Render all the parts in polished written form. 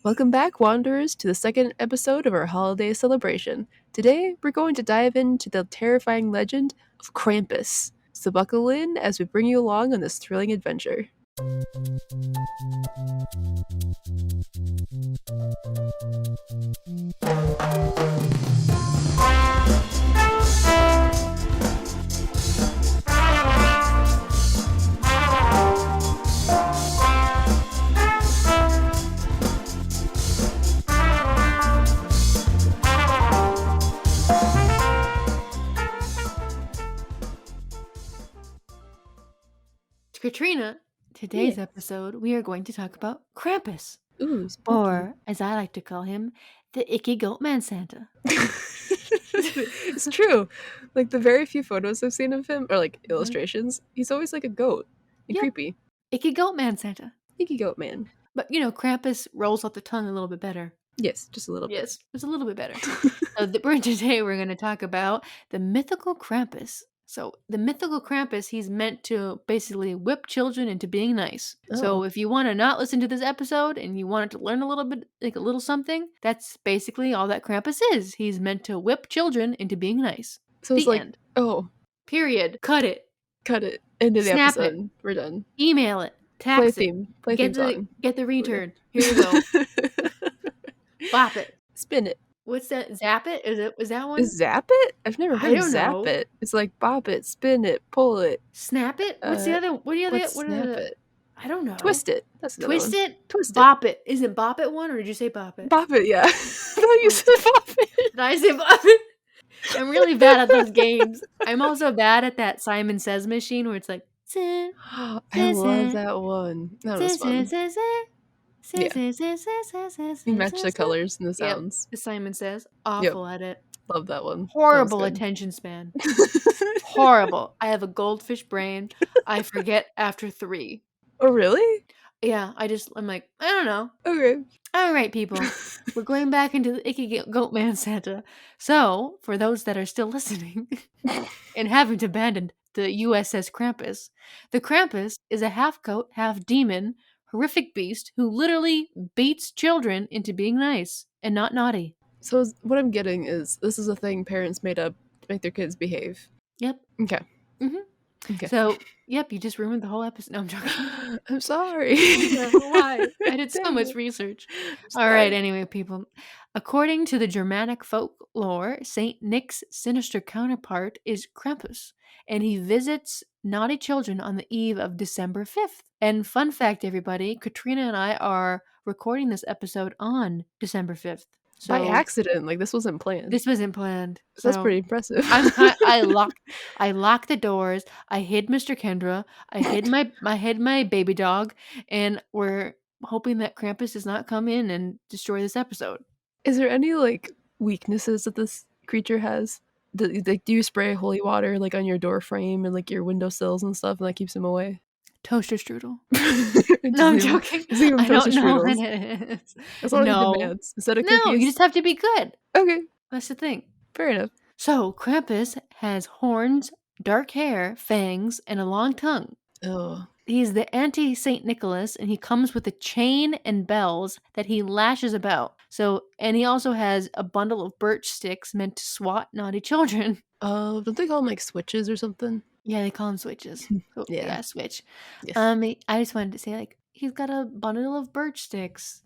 Welcome back, Wanderers, to the second episode of our holiday celebration. Today, we're going to dive into the terrifying legend of Krampus. So buckle in as we bring you along on this thrilling adventure. Katrina, today's episode, we are going to talk about Krampus, Ooh, spooky. or as I like to call him, the Icky Goat Man Santa. It's true. Like the very few photos I've seen of him, or like illustrations, he's always like a goat. And Yep. creepy. Icky Goat Man Santa. Icky Goat Man. But, Krampus rolls off the tongue a little bit better. Yes, just a little bit. Yes, just a little bit better. Today we're going to talk about the mythical Krampus. So the mythical Krampus, he's meant to basically whip children into being nice. Oh. So if you want to not listen to this episode and you wanted to learn a little bit, like a little something, that's basically all that Krampus is. He's meant to whip children into being nice. So it's The like, end. oh, Period. Cut it. cut it. End of the Snap episode. it. We're done. Email it. Play Tax it. theme. Play theme song. Get the return. Here you go. Bop it. Spin it. What's that? Zap it? Is that one? Zap it? I've never heard of zap know. it. It's like bop it, spin it, pull it. Snap it? What's the other? What are the other? What's What snap are the? it? I don't know. Twist it. That's the Twist one. it. Twist it. Bop it. Isn't bop it one, or did you say bop it? Bop it, yeah. No, you said bop it. Did I say bop it? I'm really bad at those games. I'm also bad at that Simon Says machine where it's like. I love that one. That was fun. You match the colors and the sounds. Yep. Simon Says. Awful at it. Love that one. Horrible that attention span. Horrible. I have a goldfish brain. I forget after 3. Oh, really? Yeah, I'm like, I don't know. Okay. All right, people. We're going back into the Icky Goat Man Santa. So, for those that are still listening and haven't abandoned the USS Krampus, the Krampus is a half-goat, half-demon, horrific beast who literally beats children into being nice and not naughty. So what I'm getting is this is a thing parents made up to make their kids behave. Yep. Okay. Mm-hmm. Okay. So, yep, you just ruined the whole episode. No, I'm joking. I'm sorry. Why? I did so much research. All right, anyway, people. According to the Germanic folklore, Saint Nick's sinister counterpart is Krampus, and he visits naughty children on the eve of December 5th. And fun fact, everybody, Katrina and I are recording this episode on December 5th. So, by accident, like this wasn't planned. This wasn't planned. So that's pretty impressive. I locked the doors. I hid Mr. Kendra. I hid my baby dog, and we're hoping that Krampus does not come in and destroy this episode. Is there any like weaknesses that this creature has? Do you spray holy water like on your door frame and like your windowsills and stuff, and that keeps him away? Toaster strudel. No, I'm joking. I don't know what it is. That's all he demands. Instead of No, cookies. you just have to be good. Okay. That's the thing. Fair enough. So, Krampus has horns, dark hair, fangs, and a long tongue. Oh. He's the anti-Saint Nicholas, and he comes with a chain and bells that he lashes about. So, and he also has a bundle of birch sticks meant to swat naughty children. Don't they call them like switches or something? Yeah, they call them switches. So, yeah, switch. Yes. I just wanted to say, like, he's got a bundle of birch sticks.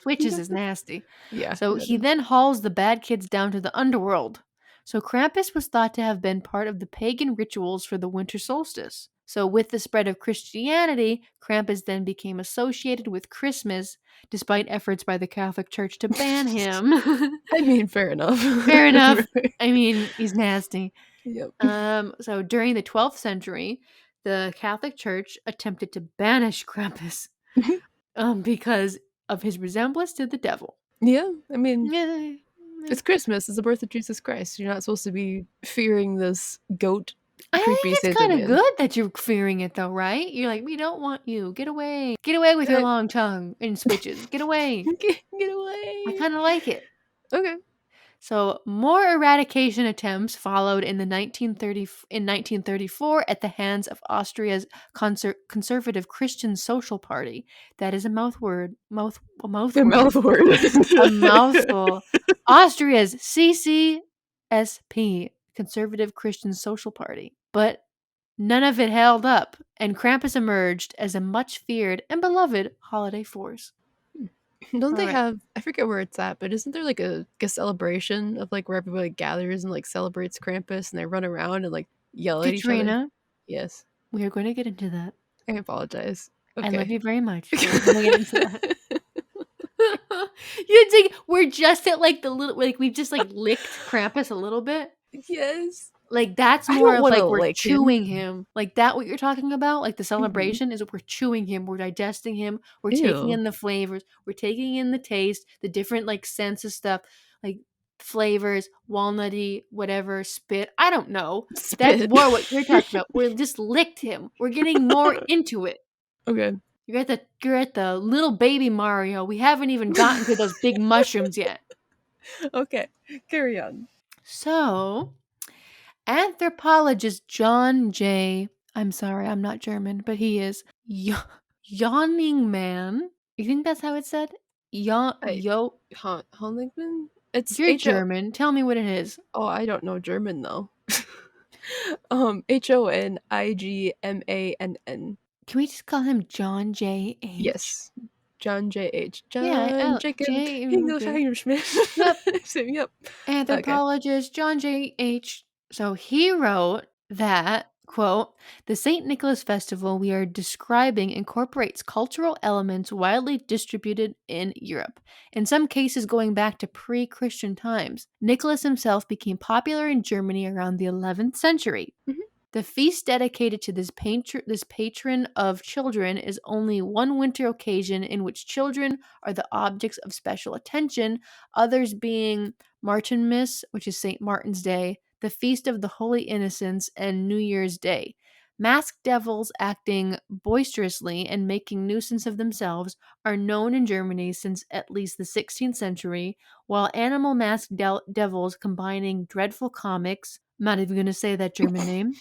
Switches is nasty. Yeah. So he then hauls the bad kids down to the underworld. So Krampus was thought to have been part of the pagan rituals for the winter solstice. So with the spread of Christianity, Krampus then became associated with Christmas, despite efforts by the Catholic Church to ban him. I mean, fair enough. Fair enough. I mean, he's nasty. Yep. So during the 12th century, the Catholic Church attempted to banish Krampus because of his resemblance to the devil. Yeah, I mean, it's Christmas. It's the birth of Jesus Christ. You're not supposed to be fearing this goat. I think it's kind of good that you're fearing it, though, right? You're like, we don't want you. Get away. Get away with your long tongue and switches. Get away. Get away. I kind of like it. Okay. So more eradication attempts followed in 1934 at the hands of Austria's conservative Christian Social Party. That is a mouth The word. mouth word. A mouthful. Austria's CCSP, Conservative Christian Social Party. But none of it held up, and Krampus emerged as a much feared and beloved holiday force. Don't All they right. have, I forget where it's at, but isn't there like a celebration of like where everybody gathers and like celebrates Krampus and they run around and like yell at each other? Katrina, Yes. we are going to get into that. I apologize. I love Okay. you very much, but we're going to get into that. You think we're just at like the little, like we've just like licked Krampus a little bit? Yes. Like that's I more don't of want to like we're lick him. chewing him. Like that what you're talking about? Like the Mhm. celebration is we're chewing him, we're digesting him, we're taking Ew. in the flavors, we're taking in the taste, the different like sense of stuff, like flavors, walnutty, whatever, spit. I don't know. That's Spit. more what you're talking about. We're just licked him. We're getting more into it. Okay. You're at the little baby Mario. We haven't even gotten to those big mushrooms yet. Okay. Carry on. So, anthropologist John J. I'm sorry, I'm not German, but he is. Yawning Man. You think that's how it's said? I Yo. Honigman? It's You're H O. German. Tell me what it is. Oh, I don't know German though. Honigmann. Can we just call him John J. H? Yes. John J. H. Yeah, John L Jacob J. English Okay. Irishman. Yep. Yep. Okay. Anthropologist John J. H. So he wrote that, quote, the St. Nicholas Festival we are describing incorporates cultural elements widely distributed in Europe, in some cases going back to pre Christian times. Nicholas himself became popular in Germany around the 11th century. Mhm. The feast dedicated to this patron of children is only one winter occasion in which children are the objects of special attention, others being Martinmas, which is St. Martin's Day, the Feast of the Holy Innocents, and New Year's Day. Masked devils acting boisterously and making nuisance of themselves are known in Germany since at least the 16th century, while animal masked devils combining dreadful comics, I'm not even going to say that German name,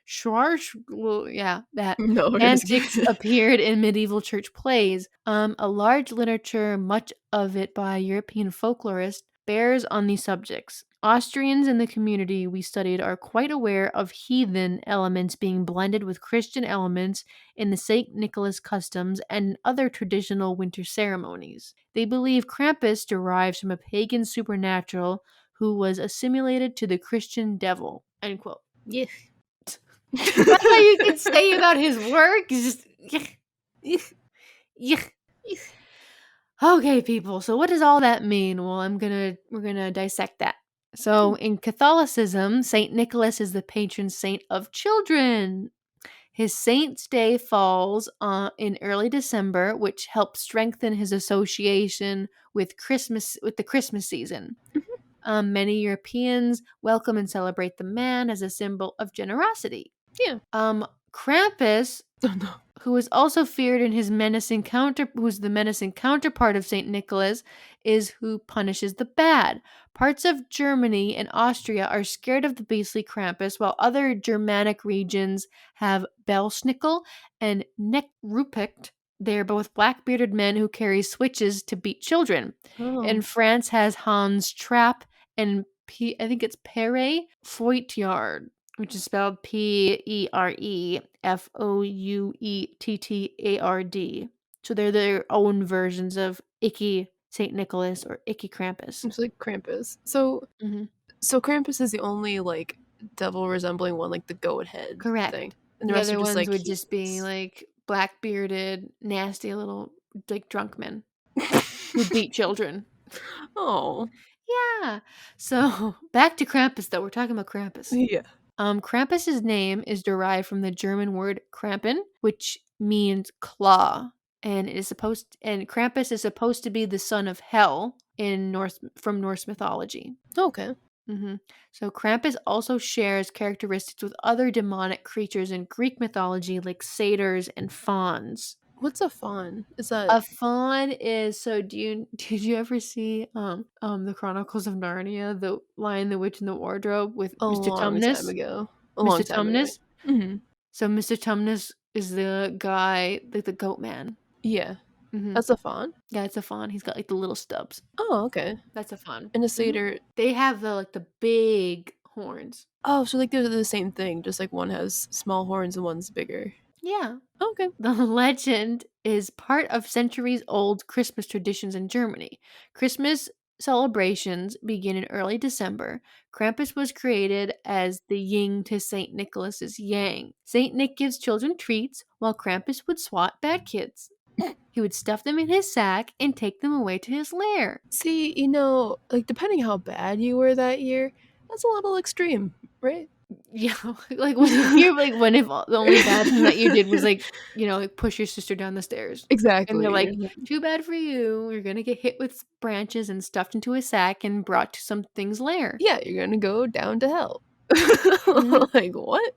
Schwarz, well, yeah, that No, I'm just antics kidding. appeared in medieval church plays. A large literature, much of it by European folklorists, bears on these subjects. Austrians in the community we studied are quite aware of heathen elements being blended with Christian elements in the St. Nicholas customs and other traditional winter ceremonies. They believe Krampus derives from a pagan supernatural who was assimilated to the Christian devil. End quote. Yeah. That's all you can say about his work. It's just yuck. Okay, people. So what does all that mean? Well, we're gonna dissect that. So in Catholicism, Saint Nicholas is the patron saint of children. His saint's day falls in early December, which helps strengthen his association with the Christmas season. Many Europeans welcome and celebrate the man as a symbol of generosity. Yeah. Krampus, Oh no. who is also feared in his who's the menacing counterpart of Saint Nicholas, is who punishes the bad. Parts of Germany and Austria are scared of the beastly Krampus, while other Germanic regions have Belsnickel and Neckrupicht. They are both black-bearded men who carry switches to beat children. Oh. And France has Hans Trapp and I think it's Pere Fouettard, which is spelled Perefouettard. So they're their own versions of Icky St. Nicholas or Icky Krampus. It's like Krampus. So Hmm. so Krampus is the only like devil resembling one, like the goat head thing. Correct. And the The rest are other just ones like would just be humans. like black bearded, nasty little like drunk men who beat children. Oh. Yeah. So back to Krampus though. We're talking about Krampus. Yeah. Krampus's name is derived from the German word Krampen, which means claw, and Krampus is supposed to be the son of Hel from Norse mythology. Okay. hmm So Krampus also shares characteristics with other demonic creatures in Greek mythology, like satyrs and fauns. What's a fawn? Is that A fawn is so did you ever see the Chronicles of Narnia, the Lion, the Witch, and the Wardrobe with a Mr. long time Tumnus? ago? A long Mr. time ago. Tumnus? Hmm. So Mr. Tumnus is the guy, like the goat man. Yeah, Mm-hmm. that's a fawn. Yeah, it's a fawn. He's got like the little stubs. Oh, okay. That's a fawn. And a Hmm. satyr. They have the big horns. Oh, so like they're the same thing, just like one has small horns and one's bigger. Yeah. Okay. The legend is part of centuries old Christmas traditions in Germany. Christmas celebrations begin in early December. Krampus was created as the yin to St. Nicholas's yang. St. Nick gives children treats, while Krampus would swat bad kids. He would stuff them in his sack and take them away to his lair. See, like depending how bad you were that year, that's a little extreme, right? Yeah, like when you're like, when if the only bad thing that you did was like push your sister down the stairs. And they're Exactly. like, too bad for you. You're gonna get hit with branches and stuffed into a sack and brought to something's lair. Yeah, you're gonna go down to hell. Mhm. Like what?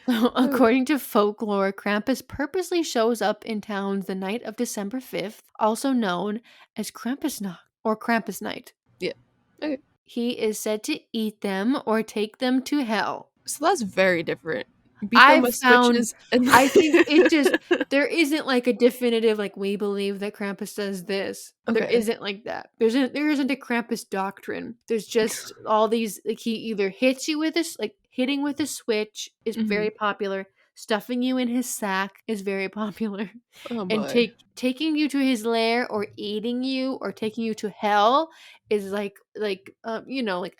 So, Oh, according to folklore, Krampus purposely shows up in towns the night of December 5th, also known as Krampusnacht or Krampus Night. yeah. Okay. He is said to eat them or take them to hell. So that's very different. Beat them I've with found switches and I think it just there isn't like a definitive like we believe that Krampus does this. There Okay. isn't like that. There isn't a Krampus doctrine. There's just all these like he either hits you with this like hitting with a switch is Hmm. very popular. Stuffing you in his sack is very popular. Oh And boy. taking you to his lair or eating you or taking you to hell is like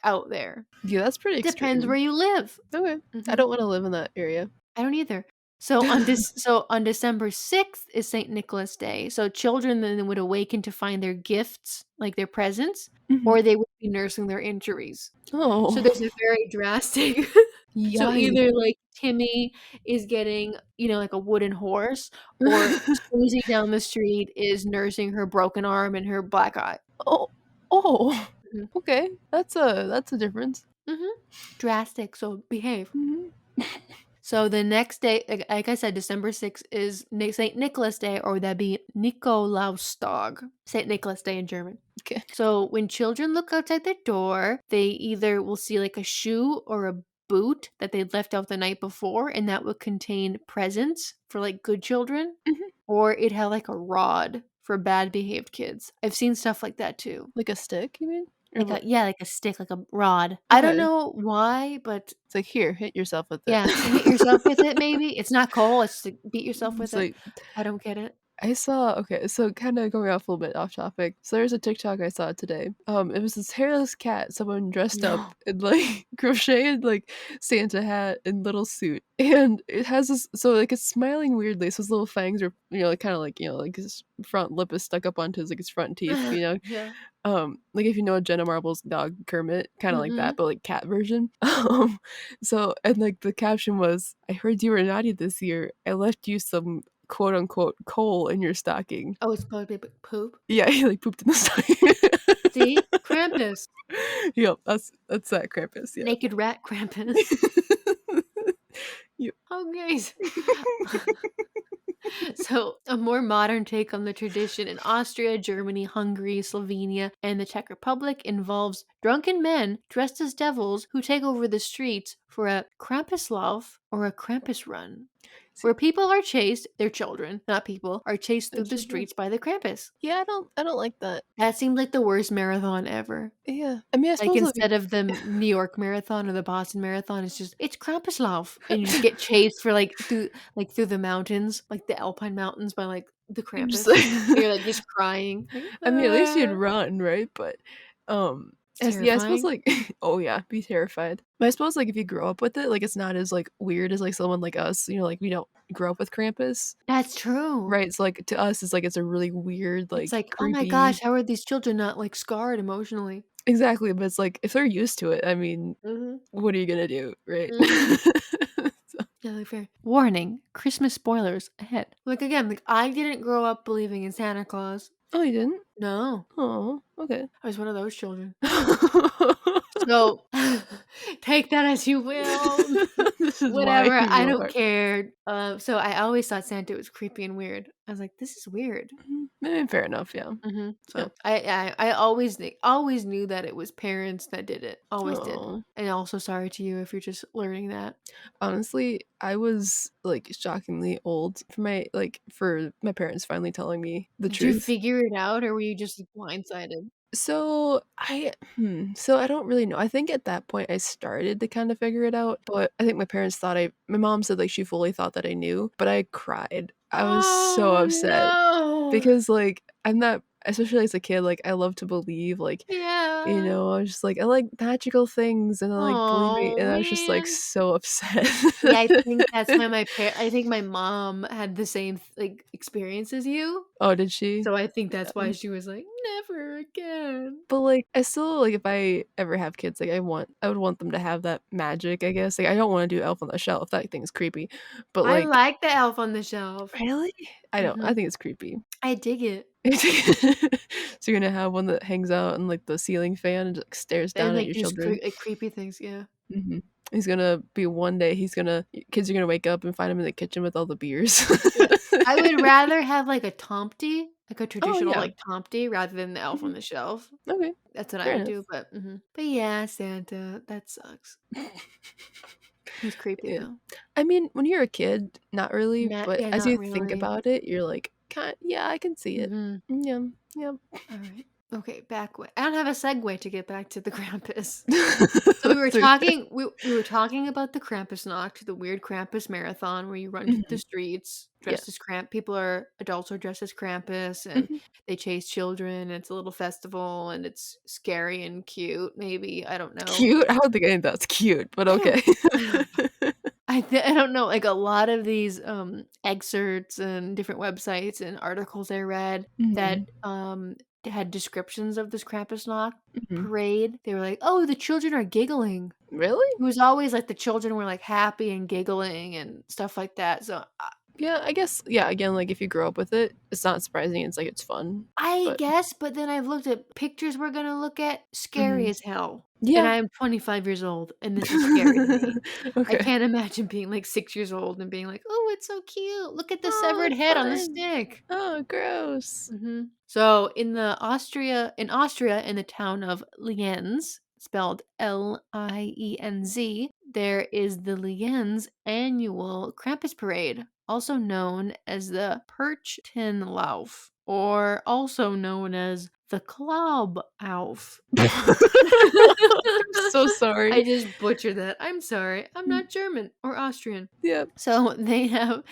out there. Yeah, that's pretty It depends where extreme. you live. Okay. I Mhm. don't want to live in that area. I don't either. So on December 6th is St. Nicholas Day. So children then would awaken to find their gifts, like their presents, Hmm. or they would be nursing their injuries. So Oh, there's a very drastic so yikes. either like Timmy is getting, like a wooden horse, or Susie down the street is nursing her broken arm and her black eye. Oh, oh. Mhm. Okay, that's a difference. Mhm. Drastic, so behave. Mhm. So the next day, like I said, December 6th is St. Nicholas Day, or that'd be Nikolaustag, St. Nicholas Day in German. Okay. So when children look outside their door, they either will see like a shoe or a boot that they left out the night before, and that would contain presents for like good children, Mhm. or it had like a rod for bad behaved kids. I've seen stuff like that too. Like a stick, you mean? Or Like a what? yeah, like a stick, like a rod. I don't Okay. know why, but It's like here, hit yourself with it. yeah, to hit yourself with it maybe. It's not coal, it's to beat yourself with It's it. like I don't get it. I saw okay, so kinda going off a little bit off topic. So there's a TikTok I saw today. It was this hairless cat, someone dressed up No. in like crocheted like Santa hat and little suit. And it has this so like it's smiling weirdly, so his little fangs are like kinda like like his front lip is stuck up onto his like his front teeth. Yeah. Like if you know Jenna Marbles' dog Kermit, kinda like that, Mhm. but like cat version. So and like the caption was, "I heard you were naughty this year. I left you some quote unquote coal in your stocking." Oh, it's supposed to be poop? Yeah, he like pooped in the stocking. See? Krampus. Yep, that's that Krampus, yeah. Naked rat Krampus. Yep. Okay. So, a more modern take on the tradition in Austria, Germany, Hungary, Slovenia, and the Czech Republic involves drunken men dressed as devils who take over the streets for a Krampuslauf or a Krampus run, See, where people are chased, their children, not people, are chased through that's the your streets by the Krampus. Yeah, I don't like that. That seemed like the worst marathon ever. Yeah. I mean, I Like, suppose it'd be instead of the New York Marathon or the Boston Marathon, it's Krampuslauf, and you just get chased for, through the mountains, like the Alpine Mountains by, like, the you're just Krampus. like You're, like, just crying, like, I mean, at least you'd "Ah." run, right? But, It's I suppose, terrifying. like oh, yeah, be terrified. But I suppose, like, if you grow up with it, like, it's not as, like, weird as, like, someone like us, like, we don't grow up with Krampus, That's true. right? So, like, to us, it's like it's a really weird, It's like, like, "Oh my creepy gosh, how are these children not, like, scarred emotionally?" exactly, but it's like, if they're used to it, I mean, Mhm, what are you gonna do, right? mhm. So Yeah, like, fair. Warning, Christmas spoilers ahead. Like, again, like, I didn't grow up believing in Santa Claus. Oh, you didn't? No. Oh, okay. I was one of those children. So, take that as you will. This is why Whatever, I you don't are care. So I always thought Santa was creepy and weird. I was like, this is weird. Fair enough, yeah. Yeah. So I always knew that it was parents that did it. Always did. Oh. And also sorry to you if you're just learning that. Honestly, I was, like, shockingly old for my parents finally telling me the Did you truth. figure it out or were you just blindsided? So I don't really know. I think at that point I started to kind of figure it out, but I think my mom said, like, she fully thought that I knew, but I cried. I was so Oh upset no. because, like, I'm not especially as a kid, like, I love to believe, like, Yeah. I was just like, "I like magical things," and I like believing, Oh and I was just, like, man. so upset. Yeah, I think that's why I think my mom had the same like experience as you. Oh, did she? So I think that's Yeah. why she was like, never again. But, like, I still like, if I ever have kids, like, I would want them to have that magic, I guess. Like, I don't wanna do Elf on the Shelf, that thing's creepy. But, I like like the elf on the shelf. really? I don't. I Mhm. think it's creepy. I dig it. So you're gonna have one that hangs out on, like, the ceiling fan and just, like, stares And down at like your these children. creepy things, yeah. Mhm. He's gonna be one day, kids are gonna wake up and find him in the kitchen with all the beers. Yeah. I would rather have like a Tomty, like a Oh, traditional yeah. like Tomty rather than the elf on Mhm. the shelf. Okay. That's what I Fair would enough. do, but yeah, Santa, that sucks. He's creepy Yeah. though. I mean, when you're a kid, not really, Not but yeah, as not you think really. about it, you're like, yeah, I can see it." Mhm. Yeah, yeah. All right. Okay, back way. I don't have a segue to get back to the Krampus. So we were That's okay. talking we were talking about the Krampusnacht, the weird Krampus marathon where you run through the Mhm. streets Yeah. dressed as adults are dressed as Krampus and Mhm. they chase children and it's a little festival and it's scary and cute, maybe, I don't know. Cute? I don't think any of that's cute, but Cute. okay. I don't know, like, a lot of these, excerpts and different websites and articles I read that, Mhm. had descriptions of this Krampusnacht Mhm. parade, they were like, "Oh, the children are giggling." Really? It was always like the children were, like, happy and giggling and stuff like that, so Yeah, I guess yeah, again, like, if you grow up with it, it's not surprising, it's like, it's fun, I but guess, but then I've looked at pictures we're gonna look at, scary Mhm. as hell, and Yeah. I am 25 years old, and this is scary to me. I Okay. can't imagine being, like, 6 years old and being like, "Oh, it's so cute. Look at the Oh, severed that's head on the fun. stick." Oh, gross. So, in Austria, in the town of Lienz, spelled Lienz, there is the Lienz annual Krampus parade, also known as the Perchtenlauf, or also known as the Klaubaufe. I'm so sorry. I just butchered that. I'm sorry. I'm not German or Austrian. Yep. So they have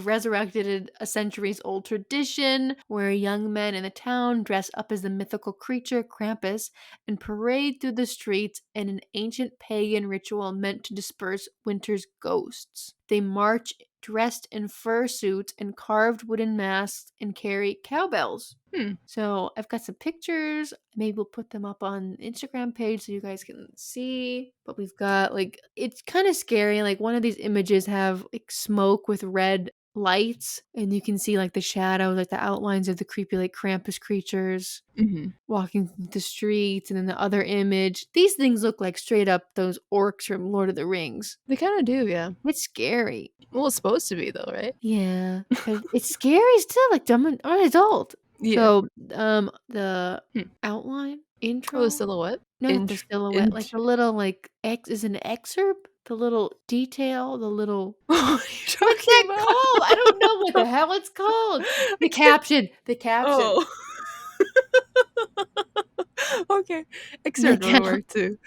resurrected a centuries old tradition where young men in the town dress up as the mythical creature Krampus and parade through the streets in an ancient pagan ritual meant to disperse winter's ghosts. They march dressed in fur suits and carved wooden masks and carry cowbells. Hmm. So I've got some pictures. Maybe we'll put them up on Instagram page so you guys can see. But we've got like it's kind of scary. Like one of these images have like smoke with red lights, and you can see like the shadows, like the outlines of the creepy like Krampus creatures Mhm. walking through the streets. And then the other image, these things look like straight up those orcs from Lord of the Rings. They kinda do, yeah. It's scary. Well, it's supposed to be though, right? Yeah, but it's scary still, like, I'm an adult. Yeah. So, the Hmm. outline, Oh, the intro silhouette? not the silhouette, like, Int the little, like, X is an excerpt? The little detail, the little What are you what's talking that called? I don't know what the about? hell it's called. I The can't caption, the caption. Oh. Okay. The Excerpt would cap work too.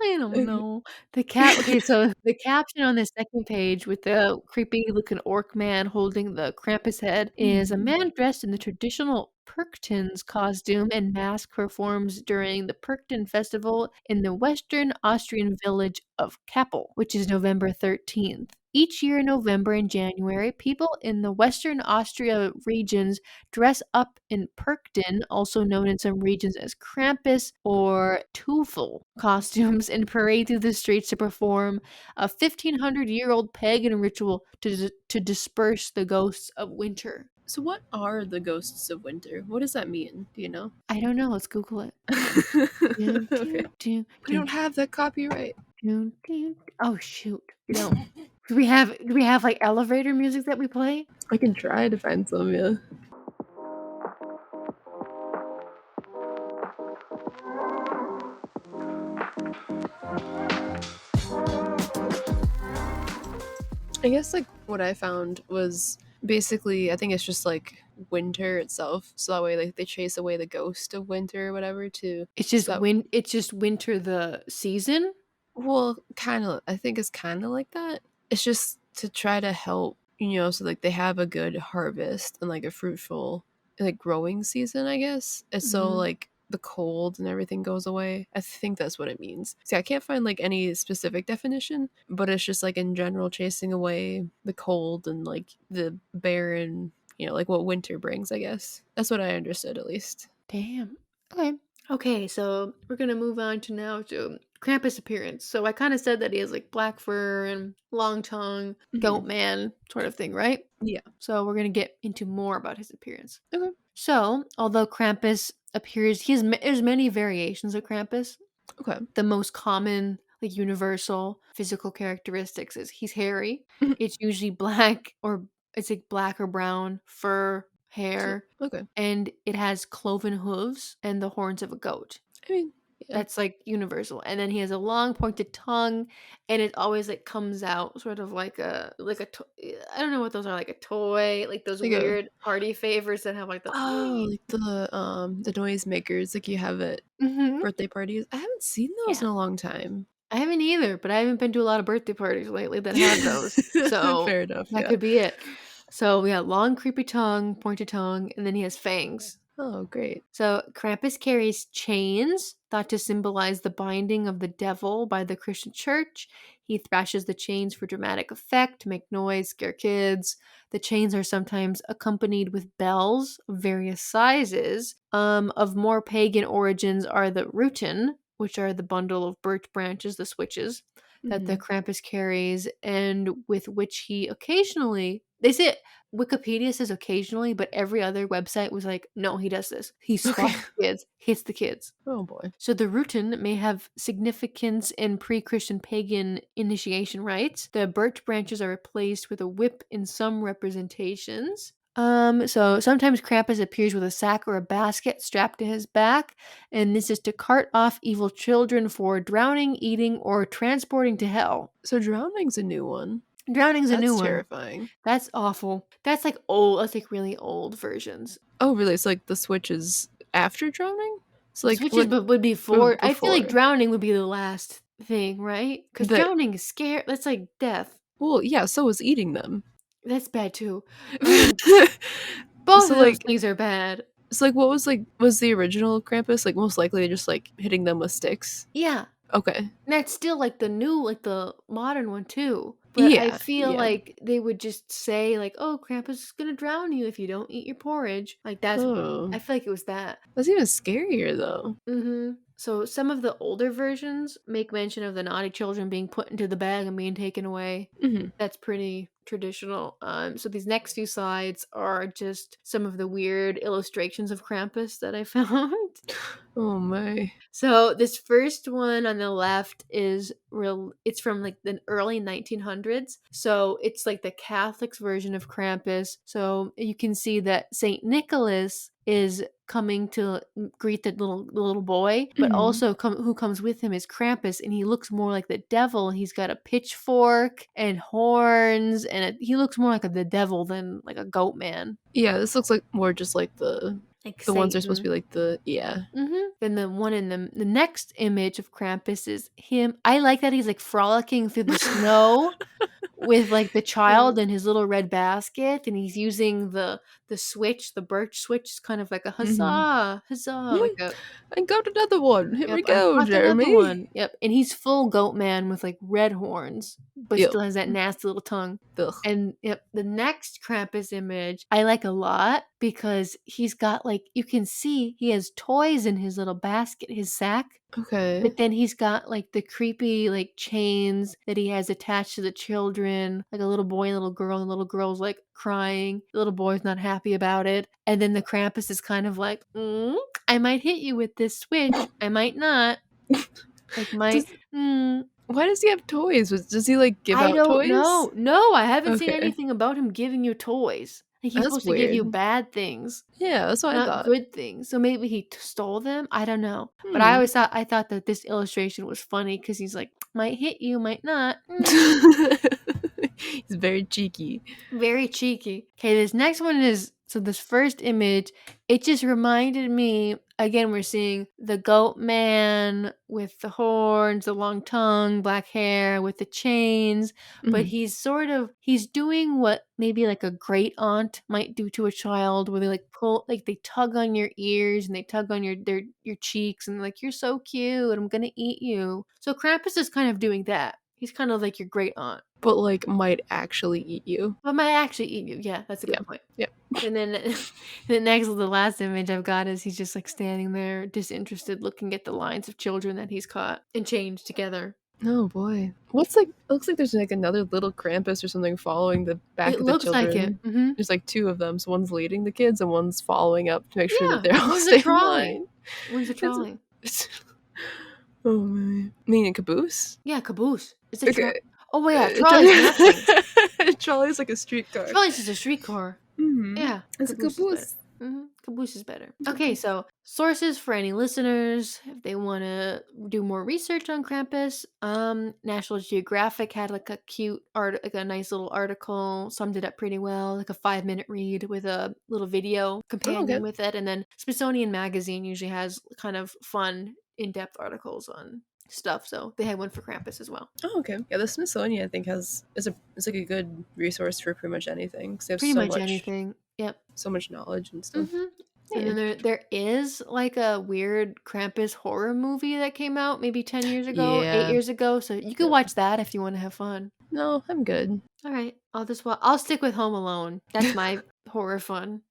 I don't know. So the caption on the second page with the creepy looking orc man holding the Krampus head is a Mhm. man dressed in the traditional Perchten's costume and mask performs during the Perchten festival in the western Austrian village of Kappel, which is November 13th. Each year in November and January, people in the Western Austria regions dress up in Perchten, also known in some regions as Krampus or Teufel costumes, and parade through the streets to perform a 1500-year-old pagan ritual to disperse the ghosts of winter. So what are the ghosts of winter? What does that mean? Do you know? I don't know. Let's Google it. Do, Okay. do, do, We do, don't have that copyright. do, do. Oh shoot, we don't. Do we have like elevator music that we play? I can try to find some, yeah. I guess like what I found was basically I think it's just like winter itself. So that way like they chase away the ghost of winter or whatever to It's just stop. winter the season? Well, kind of. I think it's kind of like that. It's just to try to help, so like they have a good harvest and like a fruitful like growing season, I guess. And so Mhm. like the cold and everything goes away. I think that's what it means. See, I can't find like any specific definition, but it's just like in general chasing away the cold and like the barren, like what winter brings, I guess. That's what I understood at least. Damn. Okay. Okay, so we're gonna move on to now to Krampus' appearance. So I kind of said that he has like black fur and long tongue, goat Hmm. man sort of thing, right? Yeah. So we're gonna get into more about his appearance. Okay. So although Krampus appears, there's many variations of Krampus. Okay. The most common, like universal physical characteristics is he's hairy. It's usually black or it's like black or brown fur, So, hair, okay. and it has cloven hooves and the horns of a goat. I mean, yeah. That's like universal. And then he has a long pointed tongue and it always like comes out sort of I don't know what those are, like a toy, like those Like a weird party favors that have like the Oh, like the noisemakers like you have at Mhm. birthday parties. I haven't seen those Yeah. in a long time. I haven't either, but I haven't been to a lot of birthday parties lately that have those. So Fair enough, that yeah. could be it. So yeah, long creepy tongue, pointed tongue, and then he has fangs. Oh, great. So Krampus carries chains, thought to symbolize the binding of the devil by the Christian church. He thrashes the chains for dramatic effect, to make noise, scare kids. The chains are sometimes accompanied with bells of various sizes. Of more pagan origins are the rutin, which are the bundle of birch branches, the switches that the Mhm. Krampus carries, and with which he occasionally, they say Wikipedia says occasionally, but every other website was like, no, he does this. He Okay. swats the kids, hits the kids. Oh boy. So the rutin may have significance in pre-Christian pagan initiation rites. The birch branches are replaced with a whip in some representations. So sometimes Krampus appears with a sack or a basket strapped to his back, and this is to cart off evil children for drowning, eating, or transporting to hell. So drowning's a new one. Drowning's a new That's one. terrifying. That's awful. That's like old. That's like really old versions. Oh, really? So like the switch is after drowning? So The like switches what would be for. I feel like before? drowning would be the last thing, right? Because That drowning is scary. That's like death. well, yeah, so was eating them. That's bad too. Both So of those like things are bad. what was the original Krampus? Like most likely just like hitting them with sticks. Yeah, Okay. and that's still like the new, like the modern one too. But I Yeah, feel yeah. like they would just say like, "Oh, Krampus is gonna drown you if you don't eat your porridge." Like that's. Oh. I feel like it was that. That's even scarier though. So some of the older versions make mention of the naughty children being put into the bag and being taken away. Mhm. That's pretty traditional. So these next few slides are just some of the weird illustrations of Krampus that I found. Oh my. So this first one on the left is real. It's from like the early 1900s. So it's like the Catholics version of Krampus. So you can see that Saint Nicholas is coming to greet the little boy, but Mhm. also who comes with him is Krampus, and he looks more like the devil. He's got a pitchfork and horns, and he looks more like the devil than like a goat man, Yeah, this looks like more just like like the ones that are supposed to be Satan. like the yeah. Then the one in the next image of Krampus is him. I like that he's like frolicking through the snow with like the Yeah. child in his little red basket, and he's using the switch, the birch switch, is kind of like a Mhm. huzzah, huzzah, like a I got another one. Here we yep, I've go, got another Jeremy. one. Yep, and he's full goat man with like red horns, but Yep. still has that nasty little tongue. Ugh. And yep, the next Krampus image I like a lot because he's got like you can see he has toys in his little basket, his sack. Okay. But then he's got like the creepy like chains that he has attached to the children, like a little boy and a little girl, and the little girl's like crying. The little boy's not happy about it. And then the Krampus is kind of like, I might hit you with this switch. I might not. Like, might. Does Mm. Why does he have toys? Does he like give I out don't toys? know. No, I haven't seen Okay, anything about him giving you toys. Like he's that's supposed to give you weird. bad things, Yeah, that's what I not thought. good things. So maybe he stole them. I don't know. But Hmm. I thought that this illustration was funny because he's like might hit you, might not. He's very cheeky. Very cheeky. Okay, this next one is so this first image, it just reminded me again, we're seeing the goat man with the horns, the long tongue, black hair with the chains, but Mhm. he's doing what maybe like a great aunt might do to a child where they like pull like they tug on your ears and they tug on your cheeks and like you're so cute, I'm gonna eat you. So Krampus is kind of doing that. He's kind of like your great aunt. But like might actually eat you. But might actually eat you. Yeah, that's a Yeah. good point. Yeah. And then the last image I've got is he's just like standing there, disinterested, looking at the lines of children that he's caught and chained together. Oh boy. What's like? It looks like there's like another little Krampus or something following the back It of the looks like it. children. Mm-hmm. There's like two of them. So one's leading the kids and one's following up to make sure that Yeah, they're all one's a staying in trolley. line. One's a It's, trolley. oh my. Meaning caboose? Yeah, caboose. It's a trolley. Okay. Oh well, yeah, trolley's nothing. Trolley's like a streetcar. Trolley's just a streetcar. Mm-hmm. Yeah, It's a caboose is better. caboose. Caboose is better. Okay, so sources for any listeners if they want to do more research on Krampus. National Geographic had like a cute art, like a nice little article, summed it up pretty well, like a 5-minute read with a little video Oh, okay. companion with it, and then Smithsonian Magazine usually has kind of fun, in-depth articles on stuff. So they had one for Krampus as well. Oh, okay. Yeah, the Smithsonian I think is like a good resource for pretty much anything because they have Pretty much anything. Yep. so much knowledge and stuff. And Yeah. then there is like a weird Krampus horror movie that came out maybe 10 years ago, 8 Yeah. years ago. So you could watch that if you want to have fun. No, I'm good. All right, I'll stick with Home Alone. That's my horror fun.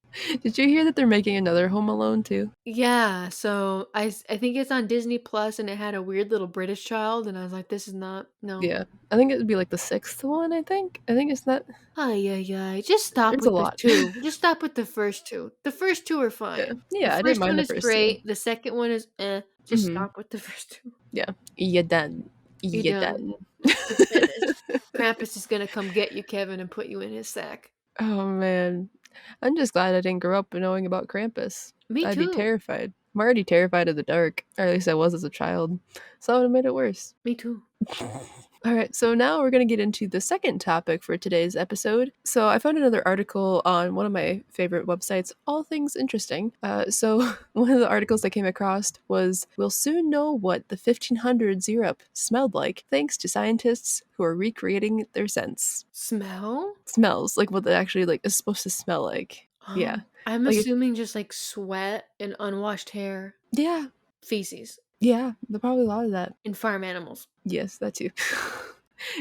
Did you hear that they're making another Home Alone too? Yeah, so I think it's on Disney Plus, and it had a weird little British child, and I was like, this is not no. Yeah. I think it would be like the 6th one, I think. I think it's not. Ay. Just stop It's a with the lot. two. Just stop with the first two. The first two are fine. Yeah, The I didn't first mind one the is first great. two. The second one is Just Mhm. stop with the first two. Yeah. You done. You You done. done. It's finished. Krampus is gonna come get you, Kevin, and put you in his sack. Oh man. I'm just glad I didn't grow up knowing about Krampus. Me I'd be too. terrified. I'm already terrified of the dark. Or at least I was as a child. So that would have made it worse. Me too. Alright, so now we're going to get into the second topic for today's episode. So I found another article on one of my favorite websites, All Things Interesting. So one of the articles I came across was, "We'll soon know what the 1500s Europe smelled like, thanks to scientists who are recreating their scents." Smell? Smells, like what it actually like is supposed to smell like. Yeah. I'm Like, assuming just like sweat and unwashed hair, yeah. feces, Yeah, there's probably a lot of that. and farm animals. Yes, that too.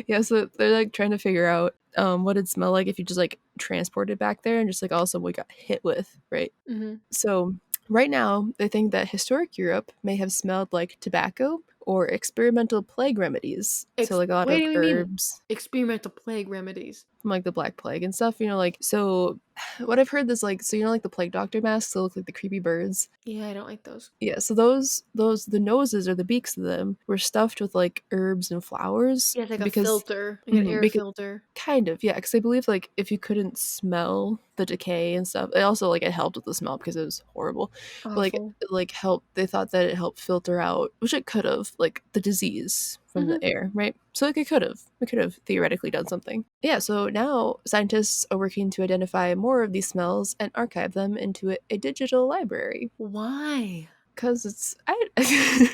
Yeah, so they're like trying to figure out what it'd smell like if you just like transport it back there and just like also what we got hit with, right? Mm-hmm. So right now, they think that historic Europe may have smelled like tobacco or experimental plague remedies. So like a lot What of do you mean? herbs Experimental plague remedies. from like the Black Plague and stuff, like so what I've heard is like so like the plague doctor masks, they look like the creepy birds. Yeah, I don't like those. Yeah, so those the noses or the beaks of them were stuffed with like herbs and flowers. Yeah, it's like because a filter, like an air because filter. kind of, yeah, because I believe like if you couldn't smell the decay and stuff, it also like it helped with the smell because it was horrible. But like Awful. it, like helped, they thought that it helped filter out, which it could have, like the disease from the air, right? So like it could have theoretically done something. Yeah, so now scientists are working to identify more of these smells and archive them into a digital library. Why? Because it's I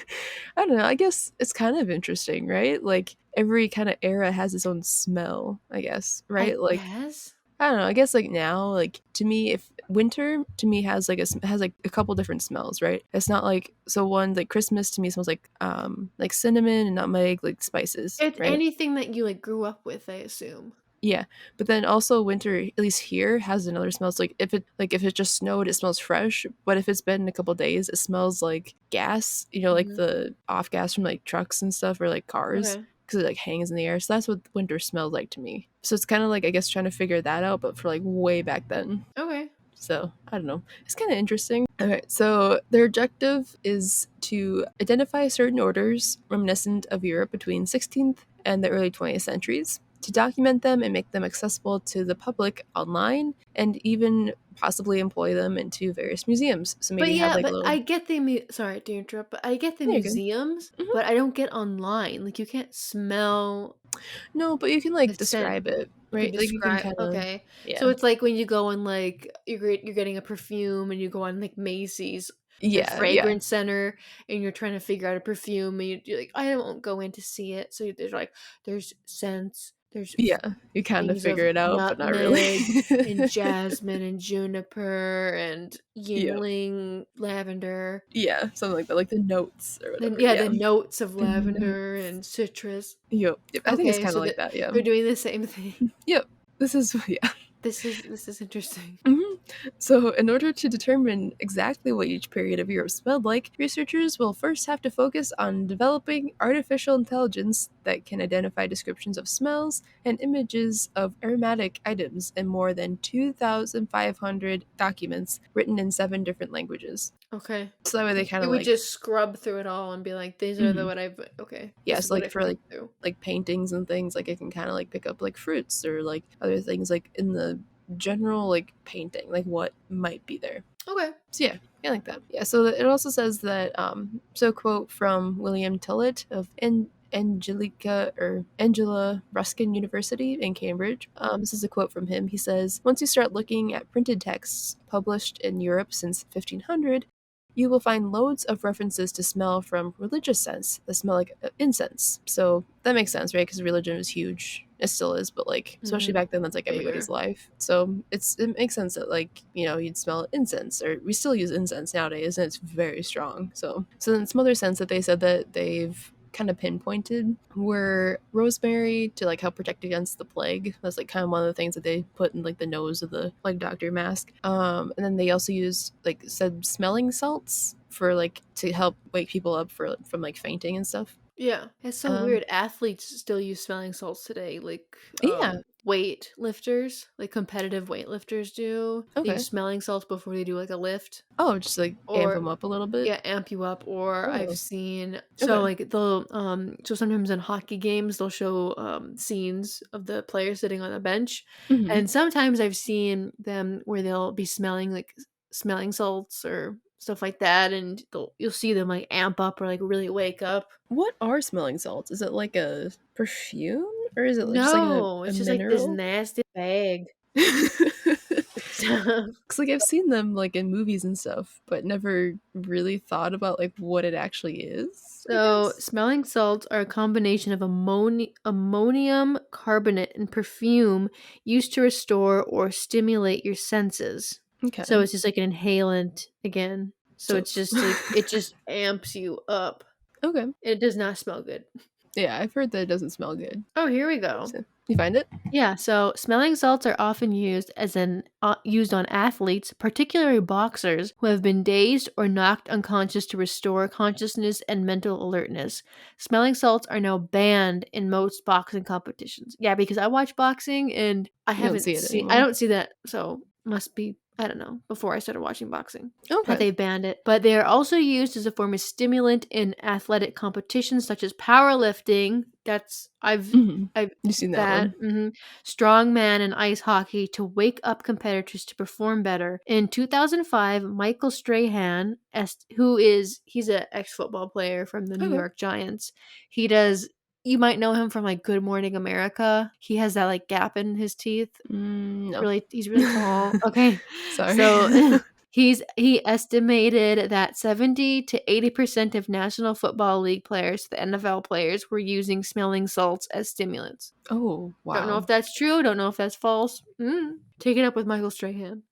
don't know, I guess it's kind of interesting, right? Like every kind of era has its own smell, I guess, right? Like Yes. I don't know, I guess like now, like to me, if winter to me has like a couple different smells, right? It's not like, so one, like Christmas to me smells like cinnamon and nutmeg, like spices, It's right? anything that you like grew up with, I assume. Yeah, but then also winter, at least here, has another smell. It's like if it just snowed, it smells fresh. But if it's been a couple days, it smells like gas. Like the off gas from like trucks and stuff or like cars, Okay. because it like hangs in the air. So that's what winter smells like to me. So it's kind of like, I guess, trying to figure that out, but for like way back then. Okay. So I don't know. It's kind of interesting. All right, so their objective is to identify certain orders reminiscent of Europe between 16th and the early 20th centuries, to document them and make them accessible to the public online, and even possibly employ them into various museums. So But maybe have yeah, like a but little. I get the sorry to interrupt, but I get the There you go. museums, Hmm. but I don't get online. Like you can't smell No, but you can the like scent. describe it, You can right? Like you can describe kind of, okay. yeah, So it's like when you go on like you're getting a perfume and you go on like Macy's, the yeah, yeah, fragrance center, and you're trying to figure out a perfume and you're like, I won't go in to see it. So there's like there's scents, there's yeah. You kind of things of figure it out, but not really. nutmeg and jasmine and juniper and Yep. yingling lavender. Yeah, something like that, like the notes or Then whatever. yeah, Yeah. the notes of Mhm. lavender and citrus. Yep. Yep. I think it's Okay, kind of so like that that. Yeah. they're doing the same thing. Yep. This is yeah. This is interesting. Mhm. So, in order to determine exactly what each period of Europe smelled like, researchers will first have to focus on developing artificial intelligence that can identify descriptions of smells and images of aromatic items in more than 2,500 documents written in 7 different languages. Okay. So that way they kind It of would like, just scrub through it all and be like, these are the mhm. what I've okay. Yeah, This is so what like I've for been through. like paintings and things, like it can kind of like pick up like fruits or like other things like in the general like painting, like what might be there. Okay. So yeah, I like that. Yeah, so it also says that so a quote from William Tillett of Angela Ruskin University in Cambridge. This is a quote from him. He says, "Once you start looking at printed texts published in Europe since 1500, you will find loads of references to smell from religious scents that smell like incense." So that makes sense, right? Because religion was huge. It still is, but like especially Mm-hmm. back then, that's like everybody's Bigger. life. So it makes sense that like you'd smell incense, or we still use incense nowadays, and it's very strong. So then some other scents that they said that they've kind of pinpointed were rosemary to like help protect against the plague. That's like kind of one of the things that they put in like the nose of the plague doctor mask. And then they also used like said smelling salts for like to help wake people up from like fainting and stuff. Yeah. It's so Um, weird. Athletes still use smelling salts today, like yeah. weight lifters, like competitive weightlifters do. They use Okay. smelling salts before they do like a lift. Oh, just like amp Or them up a little bit. yeah, amp you up. Or I've Oh, seen so okay. like they'll so sometimes in hockey games they'll show scenes of the players sitting on the bench, Hmm. and sometimes I've seen them where they'll be smelling like smelling salts or stuff like that, and you'll see them like amp up or like really wake up. What are smelling salts? Is it like a perfume, or is it just like No, a it's just like this mineral? nasty bag. Cause like I've seen them like in movies and stuff, but never really thought about like what it actually is, I So, guess. smelling salts are a combination of ammonium carbonate and perfume used to restore or stimulate your senses. So, Okay. it's just like an inhalant again. So, So it's just like it just amps you up. okay. It does not smell good. Yeah, I've heard that it doesn't smell good. Oh, here we go. So, you find it? Yeah, so smelling salts are often used used on athletes, particularly boxers who have been dazed or knocked unconscious to restore consciousness and mental alertness. Smelling salts are now banned in most boxing competitions. Yeah, because I watch boxing and You don't see it I anymore. don't see that, so must be I don't know, before I started watching boxing that Okay. they banned it. But they are also used as a form of stimulant in athletic competitions such as powerlifting. That's Hmm. I've You've seen that that one. strongman and ice hockey to wake up competitors to perform better. In 2005, Michael Strahan, he's an ex-football player from the New Okay. York Giants. He does you might know him from like Good Morning America. He has that like gap in his teeth. No. He's really tall. Okay. Sorry. So he estimated that 70 to 80% of National Football League players, the NFL players, were using smelling salts as stimulants. Oh, Don't know if wow. that's true. Don't know if that's false. Take it up with Michael Strahan.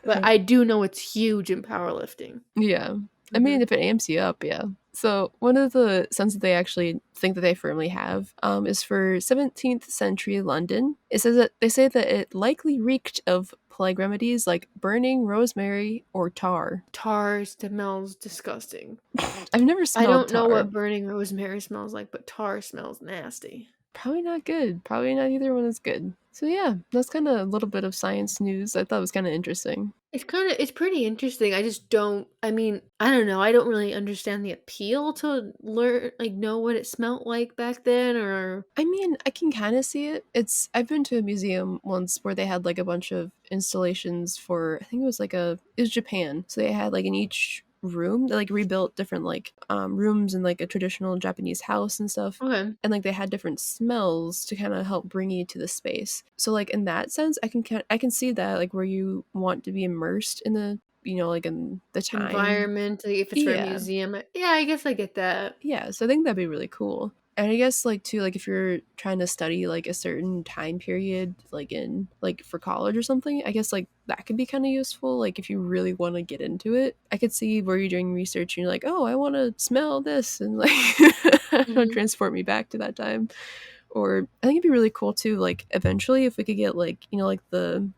But Alright. I do know it's huge in powerlifting. Yeah. I Hmm. mean, if it amps you up, yeah. So one of the scents that they actually think that they firmly have is for 17th century London. It says that they say that it likely reeked of plague remedies like burning rosemary or tar. Tar smells disgusting. I've never I smelled don't know tar. what burning rosemary smells like, but tar smells nasty. Probably not good. Probably not either one is good. So yeah, that's kind of a little bit of science news. I thought it was kind of interesting. It's pretty interesting. I just don't, I mean, I don't know. I don't really understand the appeal to learn, like, know what it smelt like back then, or. I mean, I can kind of see it. I've been to a museum once where they had like a bunch of installations for, I think it was Japan. So they had like in each room, they like rebuilt different like rooms in like a traditional Japanese house and stuff. Okay. And like they had different smells to kind of help bring you to the space. So like in that sense, I can see that like where you want to be immersed in the, like in the time. Environment, like, if it's for a Yeah. museum. Yeah, I guess I get that. Yeah, so I think that'd be really cool. And I guess like too, like if you're trying to study like a certain time period, like in like for college or something, I guess like that could be kind of useful. Like if you really want to get into it, I could see where you're doing research and you're like, oh, I want to smell this and like Mhm. transport me back to that time. Or I think it'd be really cool too, like eventually if we could get like, like the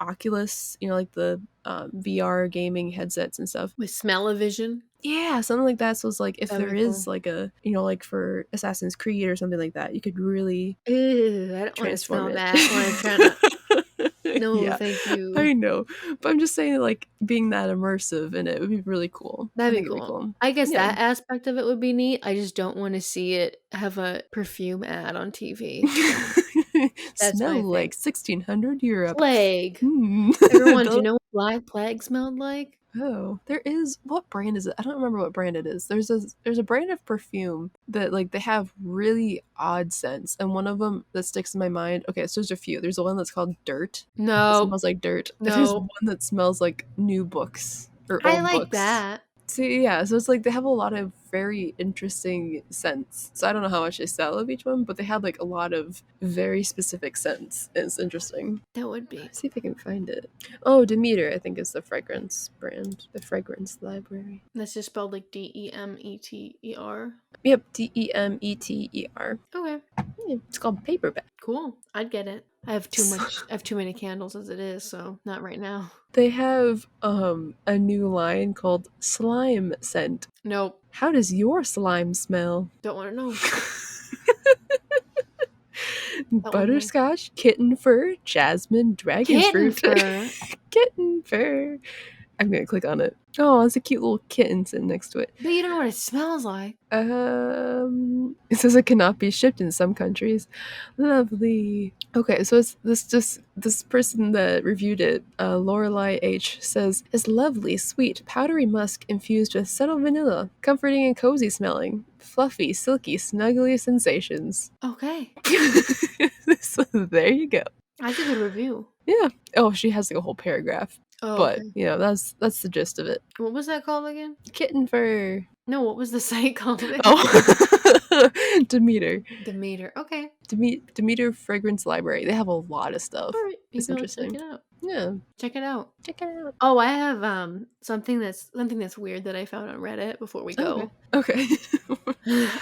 Oculus, like the VR gaming headsets and stuff. With smell-o-vision. Yeah, something like that. So it's like if That'd there be cool. is like a, like for Assassin's Creed or something like that, you could really Ew, I don't wanna transform smell it. that when I'm trying to. No, Yeah, thank you. I know. But I'm just saying, like, being that immersive in it would be really cool. I That'd be think it'd be cool. cool. I guess Yeah. that aspect of it would be neat. I just don't wanna see it have a perfume ad on TV. That's Smell my thing. like 1600 Europe. Plague. Hmm. Everyone, do you know what Black Plague smelled like? Oh, there is, what brand is it? I don't remember what brand it is. There's a brand of perfume that like they have really odd scents, and one of them that sticks in my mind. Okay, so there's a few. There's the one that's called Dirt. It No, smells like dirt. There's one no. that smells like new books or I old like books. that. See, yeah, so it's like they have a lot of very interesting scents. So I don't know how much they sell of each one, but they have like a lot of very specific scents. It's interesting. That would be. Let's see if I can find it. Oh, Demeter, I think is the fragrance brand. The fragrance library. That's just spelled like Demeter. Yep, Demeter. Okay, Yeah, it's called paperback. cool. I'd get it. I have too many candles as it is, so not right now. They have a new line called Slime Scent. Nope. How does your slime smell? Don't want to know. Butterscotch, kitten fur, jasmine, dragon Kitten fruit. fur. Kitten fur. I'm gonna click on it. Oh, it's a cute little kitten sitting next to it. But you don't know what it smells like. It says it cannot be shipped in some countries. Lovely. Okay, so it's this person that reviewed it, Lorelei H, says it's lovely, sweet, powdery musk infused with subtle vanilla, comforting and cozy smelling, fluffy, silky, snuggly sensations. Okay. So there you go. That's a good review. Yeah. Oh, she has like a whole paragraph. Oh, But okay. that's the gist of it. What was that called again? Kitten fur. No, what was the site called again? Oh, Demeter. Demeter. Okay. Demeter Fragrance Library. They have a lot of stuff. All right. It's Maybe I'll check interesting. it out. Yeah, Check it out. check it out. Oh, I have something that's weird that I found on Reddit before we go. Okay.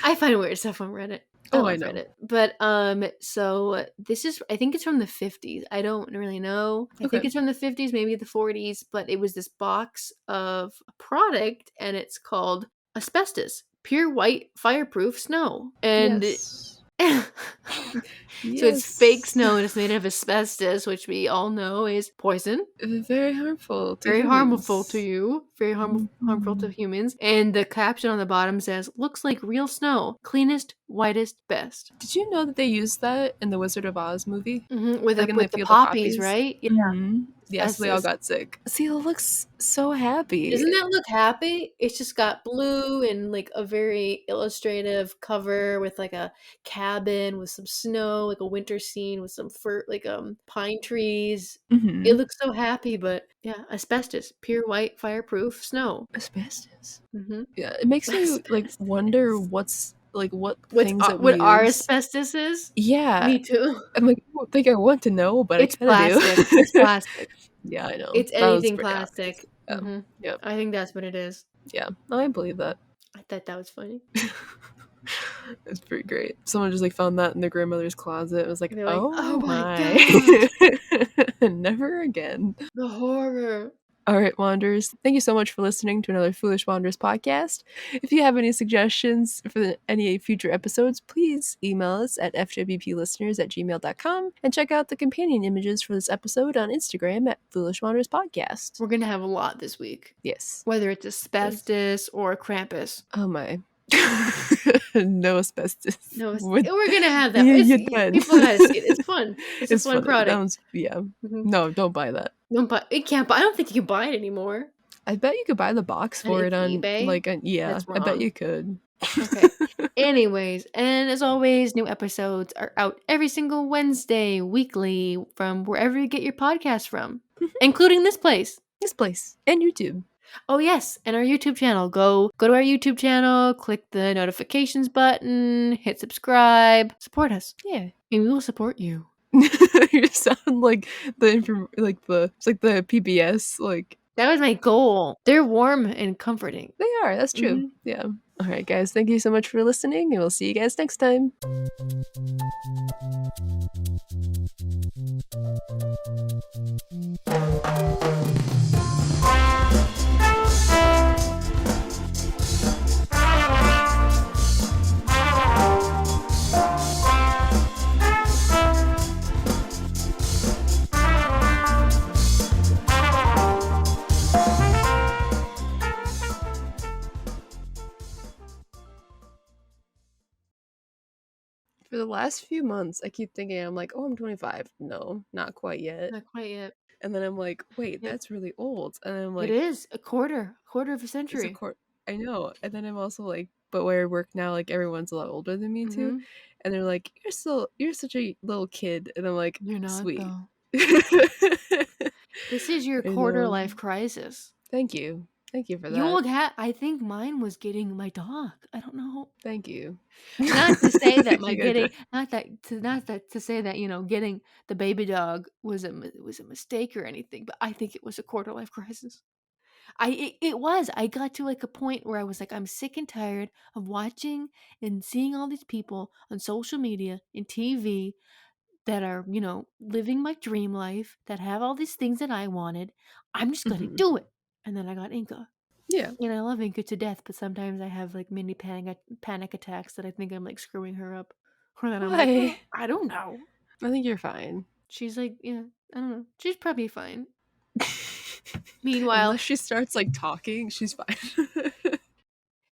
I find weird stuff on Reddit. I Oh, love I know. Reddit. But so this is, I think it's from the 50s. I don't really know. I think Okay. it's from the 50s, maybe the 40s, but it was this box of a product and it's called Asbestos, pure white fireproof snow. And Yes. so it's fake snow and it's made of asbestos, which we all know is poison. Very harmful to Very harmful humans. to you. Very harmful to humans. And the caption on the bottom says, "Looks like real snow. Cleanest, whitest, best." Did you know that they used that in the Wizard of Oz movie? With Like in with the the field of poppies, poppies? right? Yeah. Mm-hmm. Yes, they all Asbestos. got sick. See, it looks so happy. Doesn't that look happy? It's just got blue and like a very illustrative cover with like a cabin with some snow, like a winter scene with some like pine trees. Mm-hmm. It looks so happy, but yeah, asbestos, pure white fireproof snow. Asbestos. Mm-hmm. Yeah, it makes you like wonder what things that we What our use. asbestos is? Yeah, Me too. I'm like, I don't think I want to know, but It's I kind of plastic. do. It's plastic. Yeah, I know. It's That was anything pretty obvious. plastic. Yeah. Hmm. Yep. I think that's what it is. Yeah, I believe that. I thought that was funny. It's pretty great. Someone just like found that in their grandmother's closet. It was like, They're like, oh "Oh my my, god, never again. the horror!" All right, Wanderers. Thank you so much for listening to another Foolish Wanderers podcast. If you have any suggestions for any future episodes, please email us at fjbplisteners@gmail.com and check out the companion images for this episode on Instagram at Foolish Wanderers Podcast. We're going to have a lot this week. Yes. Whether it's Asbestos or Krampus. Oh my. No asbestos. No, we're going to have that. Yeah, people got to see it. It's fun. It's a fun product. No, don't buy that. Don't buy. It can't buy. I don't think you can buy it anymore. I bet you could buy the box for it on eBay. Yeah, I bet you could. Okay. Anyways, and as always, new episodes are out every single Wednesday, weekly, from wherever you get your podcast from, including this place. This place and YouTube. Oh yes, and our YouTube channel. Go to our YouTube channel, click the notifications button, hit subscribe, support us. Yeah, and we will support you. You sound like it's like the PBS like. That was my goal. They're warm and comforting. They are. That's true. Mm-hmm. Yeah. All right, guys. Thank you so much for listening, and we'll see you guys next time. For the last few months, I keep thinking, I'm like, oh, I'm 25. No, not quite yet. Not quite yet. And then I'm like, wait, that's really old. And I'm like, it is a quarter of a century. I know. And then I'm also like, but where I work now, like everyone's a lot older than me too. And they're like, you're such a little kid. And I'm like, you're not, sweet. This is your quarter life crisis. Thank you for that. I think mine was getting my dog. I don't know. Thank you. Not to say that to say that, you know, getting the baby dog was a mistake or anything, but I think it was a quarter life crisis. It was. I got to like a point where I was like, I'm sick and tired of watching and seeing all these people on social media and TV that are, you know, living my dream life, that have all these things that I wanted. I'm just going to do it. And then I got Inca. Yeah. And I love Inca to death, but sometimes I have like mini panic attacks that I think I'm like screwing her up. Or then I'm like, oh, I don't know. I think you're fine. She's like, yeah, I don't know. She's probably fine. Meanwhile, unless she starts like talking, she's fine.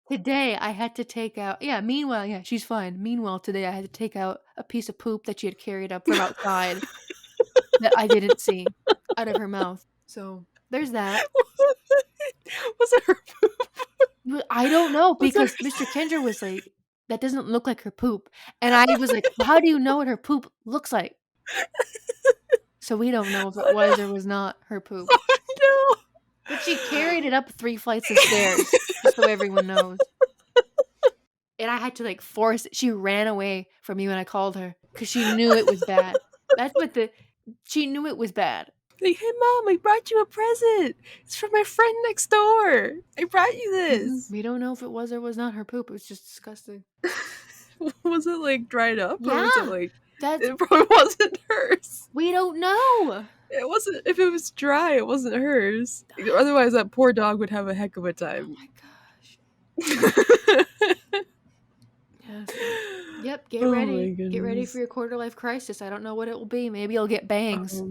Today I had to take out, meanwhile, she's fine. Meanwhile, today I had to take out a piece of poop that she had carried up from outside that I didn't see out of her mouth. So there's that. Was it her poop? I don't know, because Mr. Kendra was like, that doesn't look like her poop. And I was like, how do you know what her poop looks like? So we don't know if it was or was not her poop. Oh, no. But she carried it up 3 flights of stairs, just so everyone knows. And I had to like force it. She ran away from me when I called her because she knew it was bad. She knew it was bad. Like, hey mom, I brought you a present. It's from my friend next door. I brought you this. We don't know if it was or was not her poop. It was just disgusting. Was it like dried up? Yeah. Or was it like, it probably wasn't hers. We don't know. It wasn't. If it was dry, it wasn't hers. Otherwise, that poor dog would have a heck of a time. Oh my gosh. Yes. Yep. Get ready. Get ready for your quarter life crisis. I don't know what it will be. Maybe I'll get bangs.